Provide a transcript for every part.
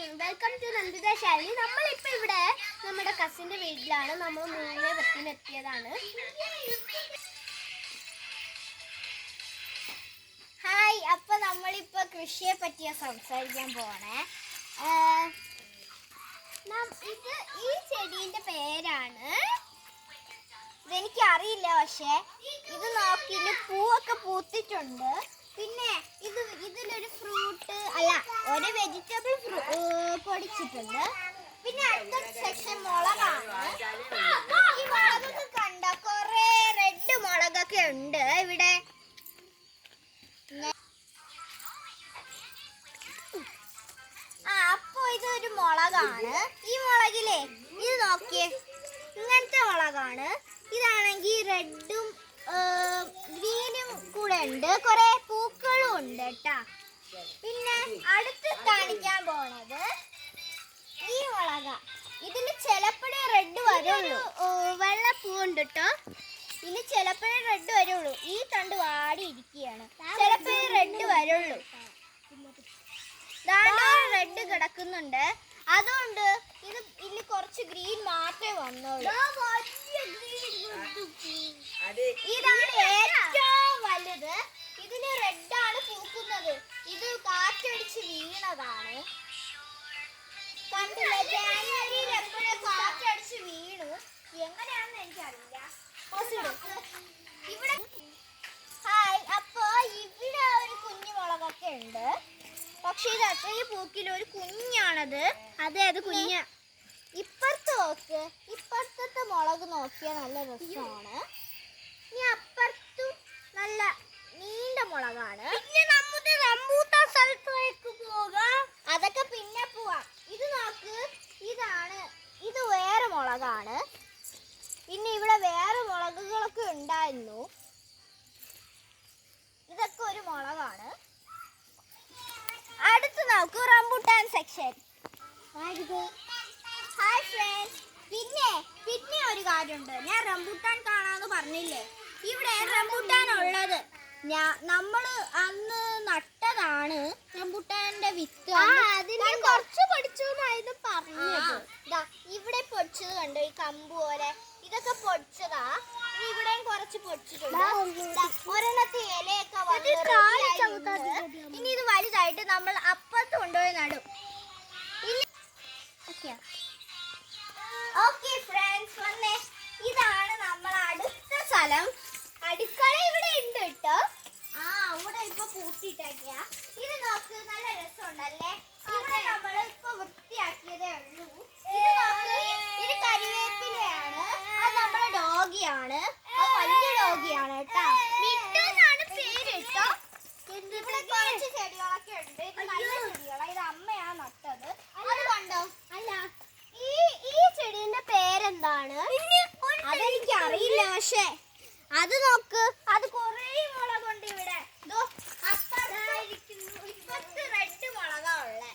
Welcome to Nanditha ശാലി. നമ്മളിപ്പോ ഇവിടെ നമ്മുടെ കസിന്റെ വീട്ടിലാണ്. നമ്മൾ 3:10 എത്തിയതാണ്. ഹായ്. അപ്പൊ നമ്മളിപ്പോ കൃഷിയെ പറ്റിയാ സംസാരിക്കാൻ പോണേ. ഇത് ഈ ചെടീന്റെ പേരാണ്, ഇതെനിക്ക് അറിയില്ല, പക്ഷെ ഇത് നോക്കി പൂവൊക്കെ പൂത്തിട്ടുണ്ട്. പിന്നെ ഇതിലൊരു ഫ്രൂട്ട് അല്ല, ഒരു വെജിറ്റബിൾ പൊടിച്ചിട്ടുണ്ട്. പിന്നെ അടുത്ത സെക്ഷൻ മുളകാണ്. ഈ മുളകൊക്കെ കണ്ട കൊറേ റെഡ് മുളകൊക്കെ ഉണ്ട് ഇവിടെ. അപ്പൊ ഇതൊരു മുളകാണ്. ഈ മുളകിലെ ഇത് നോക്കിയേ, ഇങ്ങനത്തെ മുളകാണ്. ഇതാണെങ്കിൽ റെഡും ഗ്രീനും കൂടെ ഉണ്ട്, കുറെ പൂക്കളും ഉണ്ട് കേട്ടാ. പിന്നെ അടുത്ത് കാണിക്കാൻ പോണത് ഈ മുളക. ഇതിന് ചിലപ്പോഴേ റെഡ് വരുള്ളൂ. വെള്ളപ്പൂവുണ്ട് കേട്ടോ. ഇനി ചിലപ്പോഴേ റെഡ് വരുള്ളൂ. ഈ തണ്ട് വാടി ഇരിക്കുകയാണ്, ചിലപ്പോഴേ റെഡ് വരുള്ളൂ. റെഡ് കിടക്കുന്നുണ്ട്, അതുകൊണ്ട് ഇതിൽ കുറച്ച് ഗ്രീൻ മാത്രമേ വന്നുള്ളൂ. ഇതാണ് ഏറ്റവും വലുത്. ഇതിന് റെഡാണ് പൂക്കുന്നത്. ഇത് കാറ്റടിച്ച് വീണതാണ്, കണ്ടില്ലേ? ജാനുവരിയിൽ എപ്പോഴും കാറ്റടിച്ച് വീണു. എങ്ങനെയാണെന്ന് എനിക്കറിയില്ല. ഇവിടെ ഹായ്. അപ്പൊ ഇവിടെ ഒരു കുഞ്ഞു മുളകൊക്കെ ഉണ്ട്, പക്ഷെ ഇത് അത്രയും പൂക്കില്ല. ഒരു കുഞ്ഞാണത്. അതെ, അത് കുഞ്ഞ. ഇപ്പുറത്ത് നോക്ക്, ഇപ്പുറത്തെ മുളക് നോക്കിയാൽ നല്ല രസമാണ്. ഇനി അപ്പുറത്തും നല്ല നീണ്ട മുളകാണ്. പിന്നെ നമ്മുടെ റംബൂട്ടാൻ സ്ഥലത്തേക്ക് പോകാം, അതൊക്കെ പിന്നെ പോവാം. ഇത് നോക്ക്, ഇത് വേറെ മുളകാണ്. പിന്നെ ഇവിടെ വേറെ മുളകുകളൊക്കെ ഉണ്ടായിരുന്നു. ഇതൊക്കെ ഒരു മുളകാണ്. അടുത്ത് നോക്കൂ, റംബൂട്ടാൻ സെക്ഷൻ. Hi friends. പിന്നെ ഒരു കാര്യമുണ്ട്, ഞാൻ റംബൂട്ടാൻ കാണാന്ന് പറഞ്ഞില്ലേ? ഇവിടെ റംബൂട്ടാൻ ഉള്ളത് നമ്മള് അന്ന് നട്ടതാണ്. റംബൂട്ടാന്റെ വിത്ത് കുറച്ച് പൊടിച്ചു പറഞ്ഞത്. ഇവിടെ പൊടിച്ചത് കണ്ടോ, ഈ കമ്പ് പോലെ. ഇതൊക്കെ പൊടിച്ചതാ. ഇവിടെയും കുറച്ച് പൊടിച്ചിട്ടുണ്ട്. ഒരെണ്ണത്തെ ഇലയൊക്കെ ഇനി ഇത് വലുതായിട്ട് നമ്മൾ അപ്പുറത്ത് കൊണ്ടുപോയി നടും. ഓക്കെ ഫ്രണ്ട്സ്, വന്നേ. ഇതാണ് നമ്മൾ അടുത്ത സ്ഥലം. അടുക്കള ഇവിടെ ഉണ്ട് കേട്ടോ. ഇവിടെ ഇപ്പൊ പൂട്ടിട്ടൊക്കെയാ. ഇത് നോക്ക്, നല്ല രസമുണ്ടല്ലേ? ഇവിടെ നമ്മൾ ഇപ്പൊ വൃത്തിയാക്കിയതേ ഉള്ളൂ. ഇത് നോക്ക്, ഇത് കരിവേപ്പിലയാണ്. അത് നമ്മുടെ ഡോഗിയാണ്, വലിയ ഡോഗിയാണ് കേട്ടോ. മിട്ടുന്നാണ് പേര് കേട്ടോ. ഇവിടെ കുറച്ച് ചെടികളൊക്കെ ഉണ്ട്. ഇത് നല്ല ചെടികളാ. ഇത് അമ്മയാണ് നട്ടത്. അത് കണ്ടോ? അല്ല, ഈ ചെടീന്റെ പേരെന്താണ് അതെനിക്ക് അറിയില്ല. പക്ഷെ അത് നോക്ക്, അത് കൊറേ മുളകുണ്ട് ഇവിടെ. ഇപ്പത്തെ റെഡ് മുളകാ ഉള്ളെ.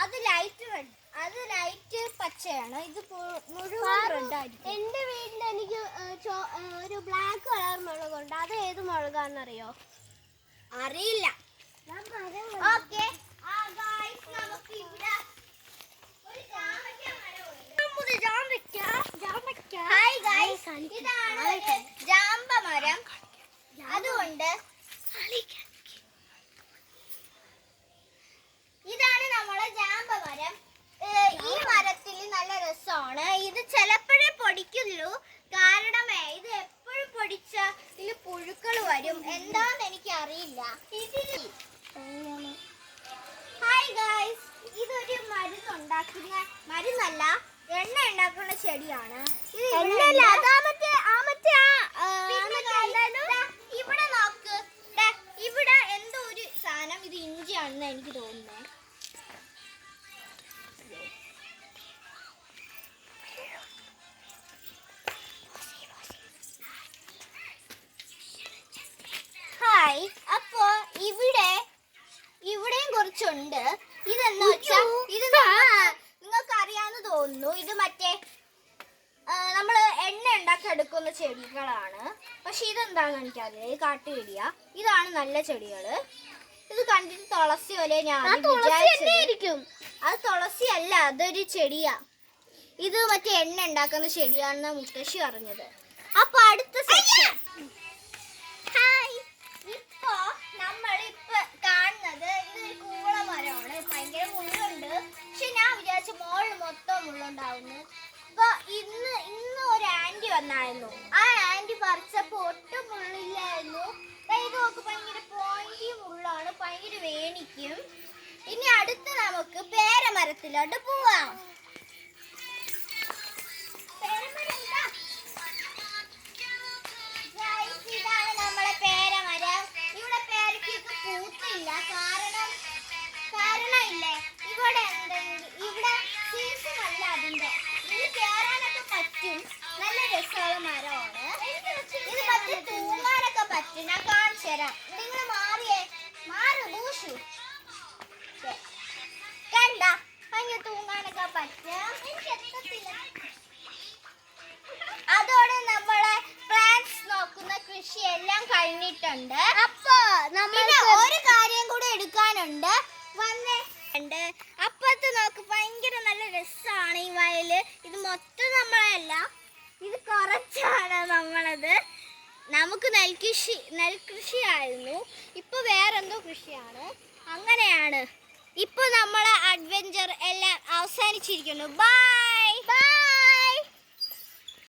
അത് ലൈറ്റ് റെഡ്, അത് ലൈറ്റ് പച്ചയാണ്. ഇത് മുഴുവൻ റെഡ് ആയിരിക്കും. എന്റെ വീട്ടിൽ എനിക്ക് ഒരു ബ്ലാക്ക് കളർ മുളകുണ്ട്. അത് ഏത് മുളകാണെന്നറിയോ? അറിയില്ല. ഓക്കെ, നമുക്ക് ഇവിടെ ഹായ് ഗൈസ്, ഇതാണ് ജാമ്പ മരം. അതുകൊണ്ട് ഇതാണ് നമ്മളെ ജാമ്പ മരം. ഈ മരത്തിൽ നല്ല രസമാണ്. ഇത് ചിലപ്പോഴേ പൊടിക്കുള്ളൂ, കാരണം ഇത് എപ്പോഴും പൊടിച്ച ഇതിൽ പുഴുക്കൾ വരും. എന്താന്ന് എനിക്ക് അറിയില്ല. ഹായ് ഗൈസ്, ഇതൊരു മരുന്നുണ്ടാക്കുന്ന, മരുന്നല്ല, എണ്ണ ഉണ്ടാക്കുന്ന ചെടിയാണ്. ഇവിടെ നോക്ക്, ഇവിടെ എന്തോ ഒരു സാധനം. ഇത് ഇഞ്ചിയാണെന്ന് എനിക്ക് തോന്നുന്നത്. ഹായ്. അപ്പോ ഇവിടെയും കുറച്ചുണ്ട്. ഇതെന്താ വെച്ചാൽ ഇത് നിങ്ങൾക്ക് അറിയാന്ന് തോന്നുന്നു. ഇത് മറ്റേ നമ്മള് എണ്ണ ഉണ്ടാക്കി എടുക്കുന്ന ചെടികളാണ്. പക്ഷെ ഇതെന്താണെന്ന് എനിക്കറിയില്ല. ഇത് കാട്ടുചെടിയ. ഇതാണ് നല്ല ചെടികള്. ഇത് കണ്ടിട്ട് തുളസി പോലെ ഞാൻ വിചാരിച്ചത്. അത് തുളസി അല്ല, അതൊരു ചെടിയാ. ഇത് മറ്റേ എണ്ണ ഉണ്ടാക്കുന്ന ചെടിയാണെന്ന മുത്തശ്ശി പറഞ്ഞത്. അപ്പൊ അടുത്ത സെക്ഷൻ. ഹായ്, ഇപ്പൊ നമ്മളിപ്പോ കാണുന്നത് ഇതൊരു കൂള മരമാണ്. ഭയങ്കര മുള്ളുണ്ട്. പക്ഷെ ഞാൻ വിചാരിച്ച മോളിൽ മൊത്തം മുള്ളുണ്ടാവുന്നു. അപ്പൊ ഇന്ന് ഒരു ആന്റി വന്നായിരുന്നു. ആ ആന്റി പറിച്ചപ്പോ ഒട്ടും മുള്ളില്ലായിരുന്നു. ഇത് നോക്ക്, ഭയങ്കര പോയിന്റി മുള്ളാണ്, ഭയങ്കര വേണിക്കും. ഇനി അടുത്ത് നമുക്ക് പേരമരത്തിലോട്ട് പോവാം. ഇതാണ് നമ്മളെ പേരമരം. ഇവിടെ പേരയ്ക്ക് പൂത്തില്ല. കാരണം ഇല്ലേ, ഇവിടെ സീസൺ അല്ല അതിന്റെ. ഇത് കേറാനൊക്കെ പറ്റും. നല്ല രസമുള്ള മരമാണ്. ഇത് മറ്റേ തൂങ്ങാനൊക്കെ പറ്റും. ഞാൻ കാണിച്ചു തരാം. നിങ്ങൾ മാറ് ഭൂഷു. കണ്ട, അങ്ങനെ തൂങ്ങാനൊക്കെ പറ്റും. എനിക്ക് എത്തത്തില്ല. അതോടെ നമ്മളെ പ്ലാന്റ്സ് നോക്കുന്ന കൃഷിയെല്ലാം കഴിഞ്ഞിട്ടുണ്ട്. അപ്പൊ പിന്നെ ഒരു കാര്യം കൂടെ എടുക്കാനുണ്ട്. അപ്പത്ത് നോക്ക്, ഭയങ്കര നല്ല രസമാണ് ഈ വയല്. ഇത് നമ്മളല്ല, ഇത് കുറച്ചാണ് നമ്മളത്. നമുക്ക് നെൽകൃഷിയായിരുന്നു. ഇപ്പൊ വേറെന്തോ കൃഷിയാണ്. അങ്ങനെയാണ്. ഇപ്പൊ നമ്മളെ അഡ്വഞ്ചർ എല്ലാം അവസാനിച്ചിരിക്കുന്നു. ബൈ.